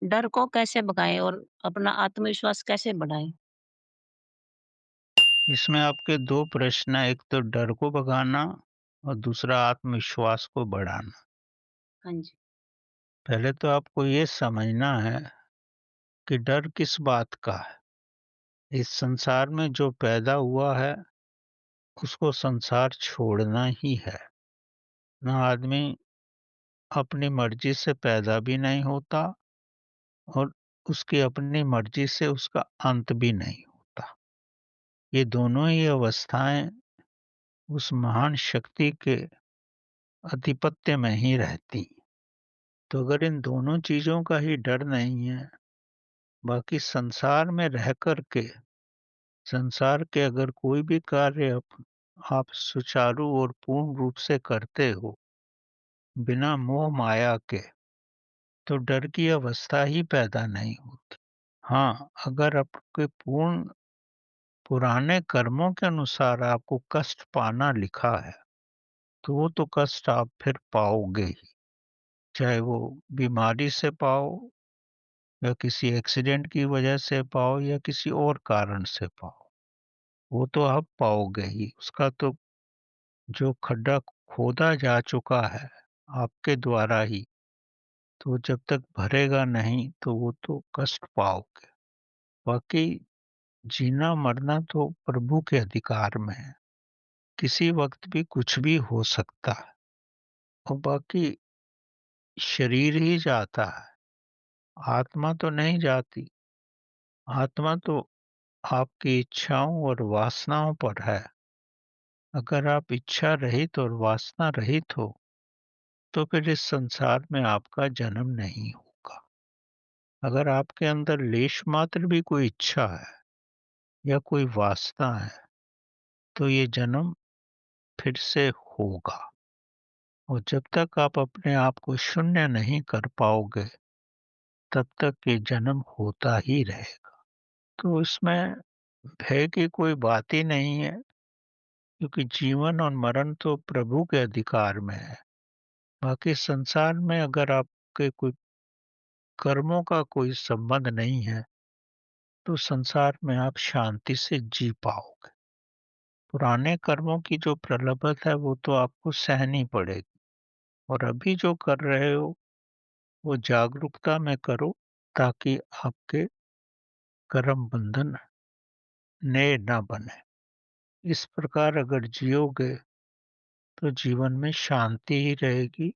डर को कैसे भगाएँ और अपना आत्मविश्वास कैसे बढ़ाएँ? इसमें आपके 2 प्रश्न हैं, एक तो डर को भगाना और दूसरा आत्मविश्वास को बढ़ाना। हाँ जी, पहले तो आपको ये समझना है कि डर किस बात का है। इस संसार में जो पैदा हुआ है, उसको संसार छोड़ना ही है। ना आदमी अपनी मर्ज़ी से पैदा भी नहीं होता और उसकी अपनी मर्ज़ी से उसका अंत भी नहीं होता। ये दोनों ही अवस्थाएँ उस महान शक्ति के आधिपत्य में ही रहती हैं। तो अगर इन दोनों चीज़ों का ही डर नहीं है, बाकी संसार में रह कर के, संसार के अगर कोई भी कार्य आप सुचारू और पूर्ण रूप से करते हो, बिना मोह माया के, तो डर की अवस्था ही पैदा नहीं होती। हाँ, अगर आपके पुराने कर्मों के अनुसार आपको कष्ट पाना लिखा है, तो वो तो कष्ट आप फिर पाओगे ही। चाहे वो बीमारी से पाओ या किसी एक्सीडेंट की वजह से पाओ या किसी और कारण से पाओ, वो तो आप पाओगे ही। उसका तो जो खड्डा खोदा जा चुका है आपके द्वारा ही, तो जब तक भरेगा नहीं तो वो तो कष्ट पाओगे। बाकी जीना मरना तो प्रभु के अधिकार में है। किसी वक़्त भी कुछ भी हो सकता है और बाकी शरीर ही जाता है, आत्मा तो नहीं जाती। आत्मा तो आपकी इच्छाओं और वासनाओं पर है। अगर आप इच्छा रहित और वासना रहित हो, तो फिर इस संसार में आपका जन्म नहीं होगा। अगर आपके अंदर लेश मात्र भी कोई इच्छा है या कोई वासना है, तो ये जन्म फिर से होगा। और जब तक आप अपने आप को शून्य नहीं कर पाओगे, तब तक ये जन्म होता ही रहेगा। तो इसमें भय की कोई बात ही नहीं है, क्योंकि जीवन और मरण तो प्रभु के अधिकार में है। बाकी संसार में अगर आपके कोई कर्मों का कोई संबंध नहीं है, तो संसार में आप शांति से जी पाओगे। पुराने कर्मों की जो प्रलोभन है, वो तो आपको सहनी पड़ेगी और अभी जो कर रहे हो, वो जागरूकता में करो ताकि आपके कर्म बंधन नए ना बने। इस प्रकार अगर जियोगे, तो जीवन में शांति ही रहेगी।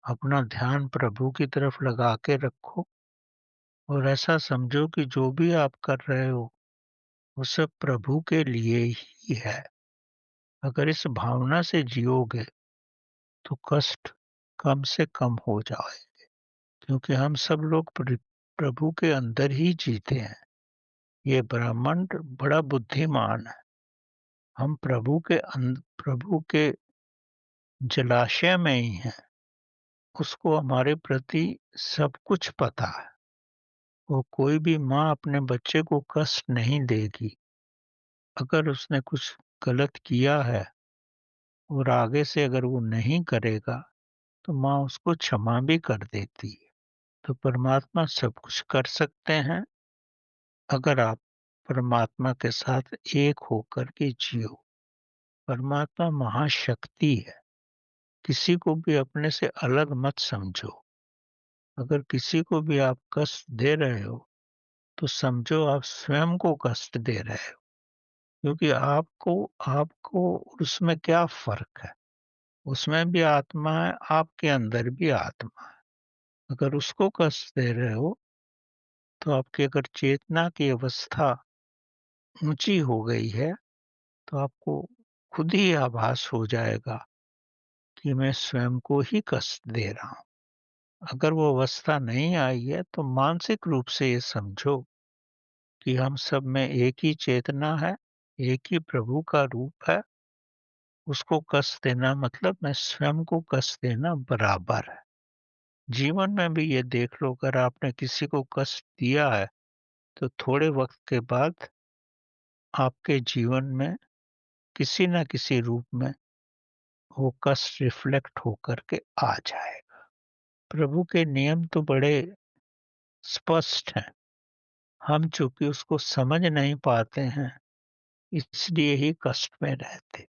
अपना ध्यान प्रभु की तरफ लगा के रखो और ऐसा समझो कि जो भी आप कर रहे हो, वो सब प्रभु के लिए ही है। अगर इस भावना से जियोगे तो कष्ट कम से कम हो जाए, क्योंकि हम सब लोग प्रभु के अंदर ही जीते हैं। ये ब्रह्मांड बड़ा बुद्धिमान है। हम प्रभु के जलाशय में ही हैं। उसको हमारे प्रति सब कुछ पता है। वो कोई भी माँ अपने बच्चे को कष्ट नहीं देगी। अगर उसने कुछ गलत किया है और आगे से अगर वो नहीं करेगा, तो माँ उसको क्षमा भी कर देती है। तो परमात्मा सब कुछ कर सकते हैं, अगर आप परमात्मा के साथ एक होकर के जियो। परमात्मा महाशक्ति है, किसी को भी अपने से अलग मत समझो। अगर किसी को भी आप कष्ट दे रहे हो, तो समझो आप स्वयं को कष्ट दे रहे हो, क्योंकि आपको आपको उसमें क्या फ़र्क है? उसमें भी आत्मा है, आपके अंदर भी आत्मा है। अगर उसको कष्ट दे रहे हो, तो आपकी अगर चेतना की अवस्था ऊँची हो गई है, तो आपको खुद ही आभास हो जाएगा कि मैं स्वयं को ही कष्ट दे रहा हूँ। अगर वो अवस्था नहीं आई है, तो मानसिक रूप से ये समझो कि हम सब में एक ही चेतना है, एक ही प्रभु का रूप है। उसको कष्ट देना मतलब मैं स्वयं को कष्ट देना बराबर है। जीवन में भी ये देख लो, अगर आपने किसी को कष्ट दिया है, तो थोड़े वक़्त के बाद आपके जीवन में किसी न किसी रूप में वो कष्ट रिफ्लेक्ट होकर के आ जाएगा। प्रभु के नियम तो बड़े स्पष्ट हैं। हम चूँकि उसको समझ नहीं पाते हैं, इसलिए ही कष्ट में रहते।